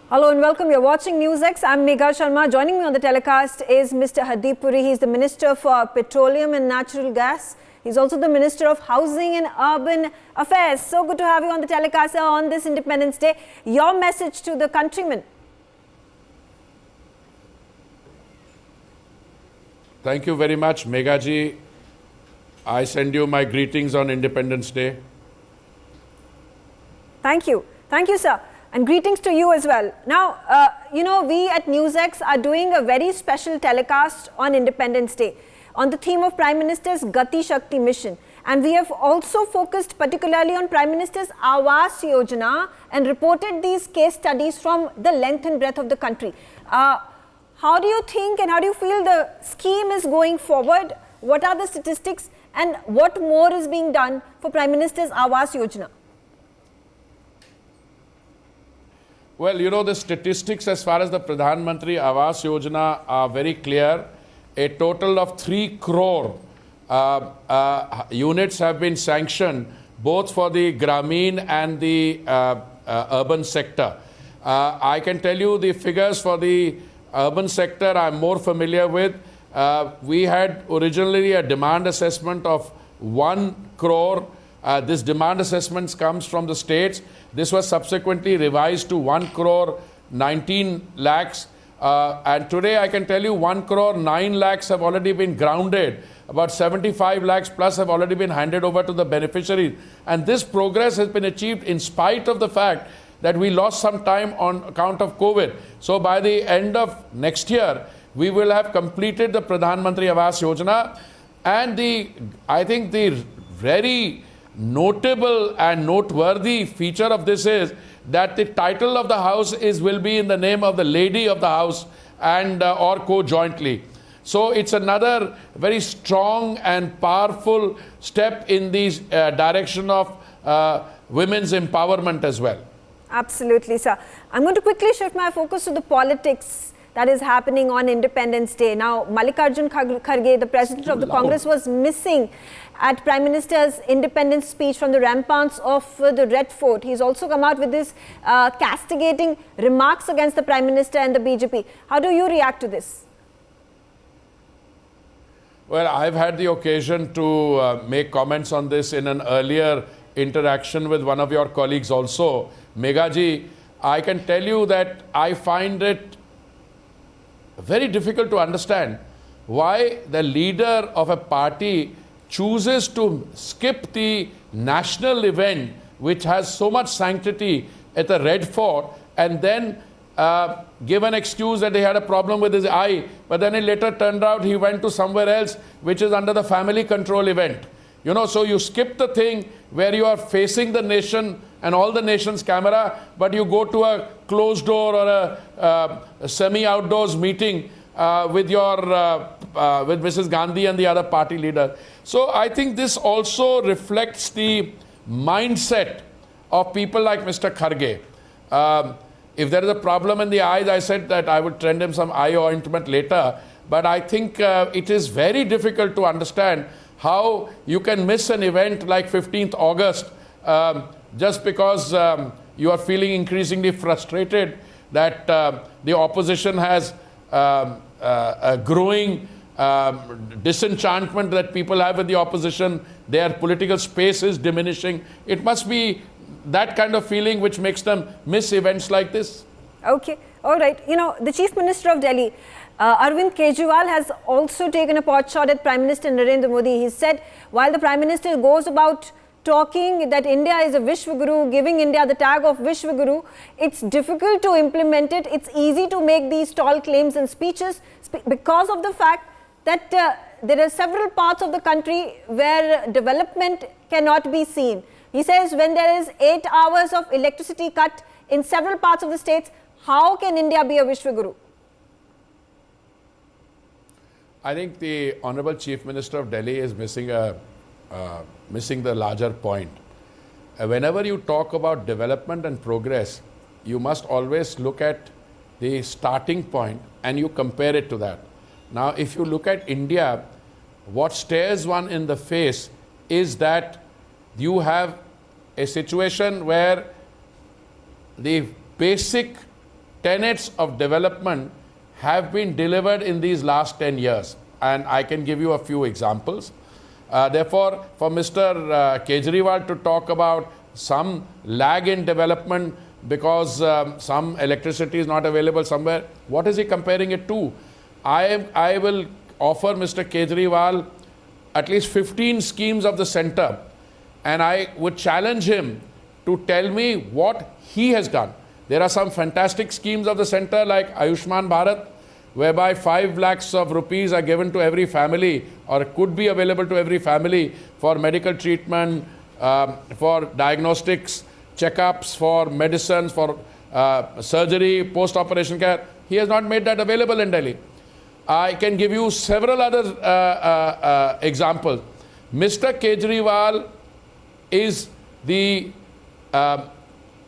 Hello and welcome. You're watching NewsX. I'm Megha Sharma. Joining me on the telecast is Mr. Hardeep Puri. He's the Minister for Petroleum and Natural Gas. He's also the Minister of Housing and Urban Affairs. So good to have you on the telecast on this Independence Day. Your message to the countrymen. Thank you very much, Megha ji. I send you my greetings on Independence Day. Thank you. Thank you, sir. And greetings to you as well. Now, we at NewsX are doing a very special telecast on Independence Day on the theme of Prime Minister's Gati Shakti mission. And we have also focused particularly on Prime Minister's Awas Yojana and reported these case studies from the length and breadth of the country. How do you think and how do you feel the scheme is going forward? What are the statistics and what more is being done for Prime Minister's Awas Yojana? Well, you know, the statistics as far as the Pradhan Mantri Awas Yojana are very clear. A total of 3 crore units have been sanctioned, both for the Grameen and the urban sector. I can tell you the figures for the urban sector I'm more familiar with. We had originally a demand assessment of 1 crore. This demand assessment comes from the states. This was subsequently revised to 1 crore 19 lakhs. And today I can tell you 1 crore 9 lakhs have already been grounded. About 75 lakhs plus have already been handed over to the beneficiaries. And this progress has been achieved in spite of the fact that we lost some time on account of COVID. So by the end of next year, we will have completed the Pradhan Mantri Awas Yojana. And I think the very notable and noteworthy feature of this is that the title of the house will be in the name of the lady of the house and or co-jointly. So it's another very strong and powerful step in the direction of women's empowerment as well. Absolutely, sir. I'm going to quickly shift my focus to the politics that is happening on Independence Day. Now, Mallikarjun Kharge, the president of the Congress, was missing at Prime Minister's independence speech from the ramparts of the Red Fort. He's also come out with this castigating remarks against the Prime Minister and the BJP. How do you react to this? Well, I've had the occasion to make comments on this in an earlier interaction with one of your colleagues also. Megha ji, I can tell you that I find it very difficult to understand why the leader of a party chooses to skip the national event which has so much sanctity at the Red Fort and then give an excuse that he had a problem with his eye, but then it later turned out he went to somewhere else which is under the family control event. You know, so you skip the thing where you are facing the nation and all the nation's camera, but you go to a closed door or a semi-outdoors meeting with Mrs. Gandhi and the other party leaders. So I think this also reflects the mindset of people like Mr. Kharge. If there is a problem in the eyes, I said that I would send him some eye ointment later. But I think it is very difficult to understand how you can miss an event like 15th August just because you are feeling increasingly frustrated that the opposition has a growing disenchantment that people have with the opposition. Their political space is diminishing. It must be that kind of feeling which makes them miss events like this. Okay, all right. You know, the Chief Minister of Delhi, Arvind Kejriwal, has also taken a pot shot at Prime Minister Narendra Modi. He said, while the Prime Minister goes about talking that India is a Vishwaguru, giving India the tag of Vishwaguru, it's difficult to implement it. It's easy to make these tall claims and speeches because of the fact that there are several parts of the country where development cannot be seen. He says when there is 8 hours of electricity cut in several parts of the states, how can India be a Vishwaguru? I think the Honorable Chief Minister of Delhi is missing the larger point. Whenever you talk about development and progress, you must always look at the starting point and you compare it to that. Now, if you look at India, what stares one in the face is that you have a situation where the basic tenets of development have been delivered in these last 10 years. And I can give you a few examples. Therefore, for Mr. Kejriwal to talk about some lag in development because some electricity is not available somewhere, what is he comparing it to? I will offer Mr. Kejriwal at least 15 schemes of the center, and I would challenge him to tell me what he has done. There are some fantastic schemes of the center like Ayushman Bharat, whereby 5 lakhs of rupees are given to every family, or could be available to every family for medical treatment, for diagnostics, checkups, for medicines, for surgery, post-operation care. He has not made that available in Delhi. I can give you several other examples. Mr. Kejriwal is the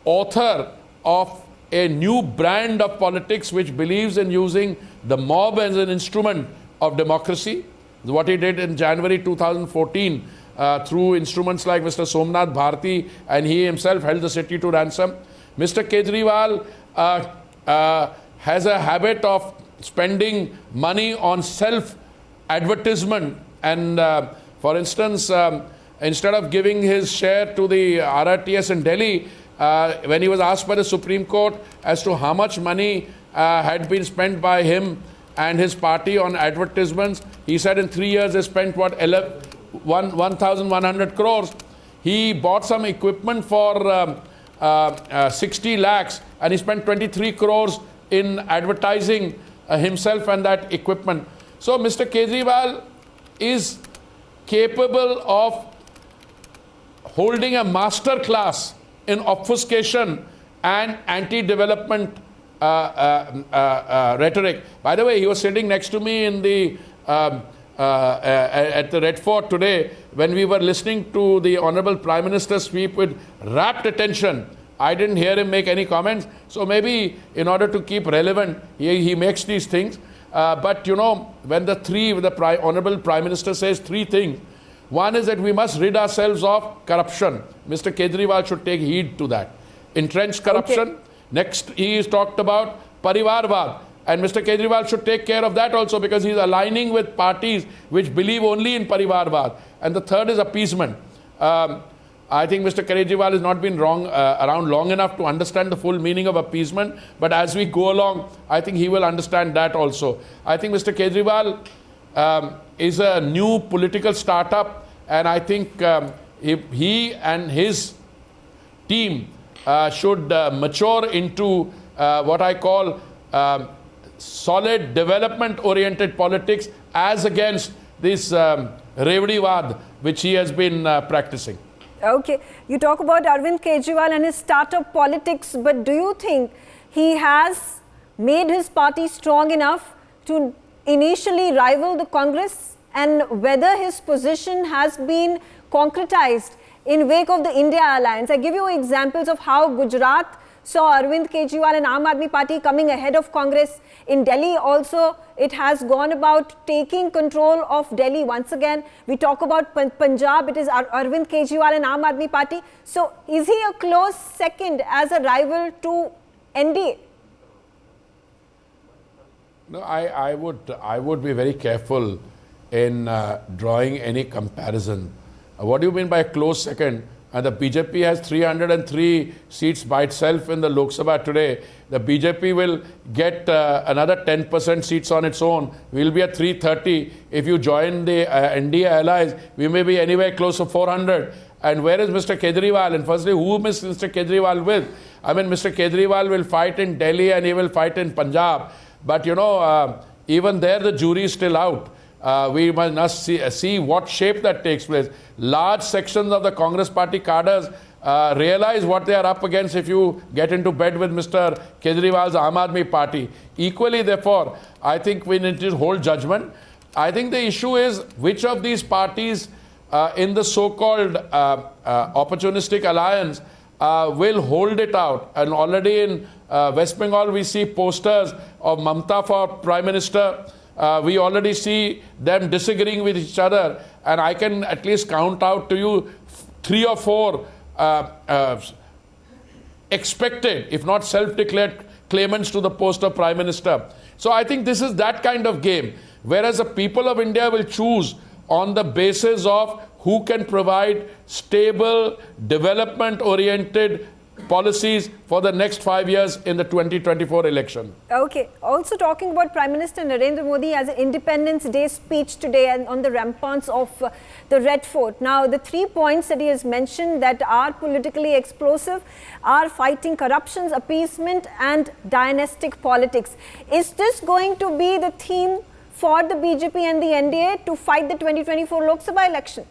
author of a new brand of politics which believes in using the mob as an instrument of democracy. What he did in January 2014 through instruments like Mr. Somnath Bharti, and he himself held the city to ransom. Mr. Kejriwal has a habit of spending money on self-advertisement, and for instance, instead of giving his share to the RRTS in Delhi, when he was asked by the Supreme Court as to how much money had been spent by him and his party on advertisements, he said in 3 years they spent 1,100 crores. He bought some equipment for 60 lakhs and he spent 23 crores in advertising himself and that equipment. So Mr. Kejriwal is capable of holding a master class in obfuscation and anti-development rhetoric. By the way, he was sitting next to me in the at the Red Fort today when we were listening to the Honorable Prime Minister speak with rapt attention. I didn't hear him make any comments. So maybe in order to keep relevant, he makes these things. But you know, when the Honorable Prime Minister says 3 things, one is that we must rid ourselves of corruption. Mr. Kejriwal should take heed to that. Entrenched corruption. Okay. Next, he is talked about Parivarvad. And Mr. Kejriwal should take care of that also, because he is aligning with parties which believe only in Parivarvad. And the third is appeasement. I think Mr. Kejriwal has not been around long enough to understand the full meaning of appeasement. But as we go along, I think he will understand that also. I think Mr. Kejriwal is a new political startup, and I think he and his team should mature into what I call solid development-oriented politics as against this Revdivad which he has been practicing. Okay, you talk about Arvind Kejriwal and his startup politics, but do you think he has made his party strong enough to initially rival the Congress, and whether his position has been concretized in wake of the India alliance? I give you examples of how Gujarat saw Arvind Kejriwal and Aam Aadmi Party coming ahead of Congress. In Delhi also, it has gone about taking control of Delhi once again. We talk about Punjab, it is Arvind Kejriwal and Aam Aadmi Party. So, is he a close second as a rival to NDA? No, I would be very careful in drawing any comparison. What do you mean by a close second? And the BJP has 303 seats by itself in the Lok Sabha today. The BJP will get another 10% seats on its own. We'll be at 330. If you join the NDA allies, we may be anywhere close to 400. And where is Mr. Kejriwal? And firstly, who is Mr. Kejriwal with? I mean, Mr. Kejriwal will fight in Delhi and he will fight in Punjab. But you know, even there the jury is still out. We must see what shape that takes place. Large sections of the Congress party cadres realize what they are up against if you get into bed with Mr. Kejriwal's Aam Aadmi Party. Equally, therefore, I think we need to hold judgment. I think the issue is which of these parties in the so-called opportunistic alliance will hold it out. And already in West Bengal, we see posters of Mamta for Prime Minister. We already see them disagreeing with each other, and I can at least count out to you 3 or 4 expected, if not self-declared claimants to the post of Prime Minister. So I think this is that kind of game, whereas the people of India will choose on the basis of who can provide stable, development-oriented policies for the next 5 years in the 2024 election. Okay. Also talking about Prime Minister Narendra Modi as an Independence Day speech today and on the ramparts of the Red Fort. Now, the 3 points that he has mentioned that are politically explosive are fighting corruption, appeasement and dynastic politics. Is this going to be the theme for the BJP and the NDA to fight the 2024 Lok Sabha election?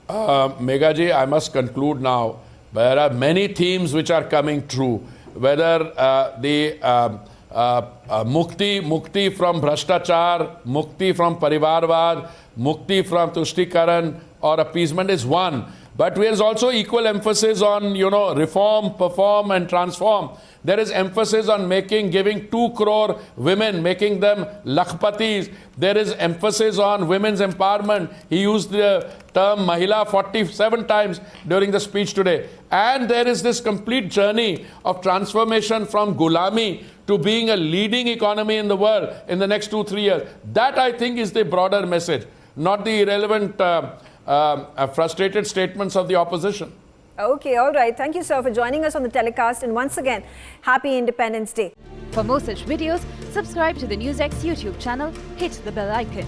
Meghaji, I must conclude now. There are many themes which are coming true. Whether the mukti from Bhrashtachar, mukti from Parivarvad, mukti from Tushtikaran or appeasement is one. But there is also equal emphasis on, reform, perform and transform. There is emphasis on giving 2 crore women, making them lakhpatis. There is emphasis on women's empowerment. He used the term Mahila 47 times during the speech today. And there is this complete journey of transformation from Gulami to being a leading economy in the world in the next 2-3 years. That, I think, is the broader message, not the irrelevant, frustrated statements of the opposition. Okay, all right. Thank you, sir, for joining us on the telecast. And once again, happy Independence Day. For more such videos, subscribe to the NewsX YouTube channel, hit the bell icon.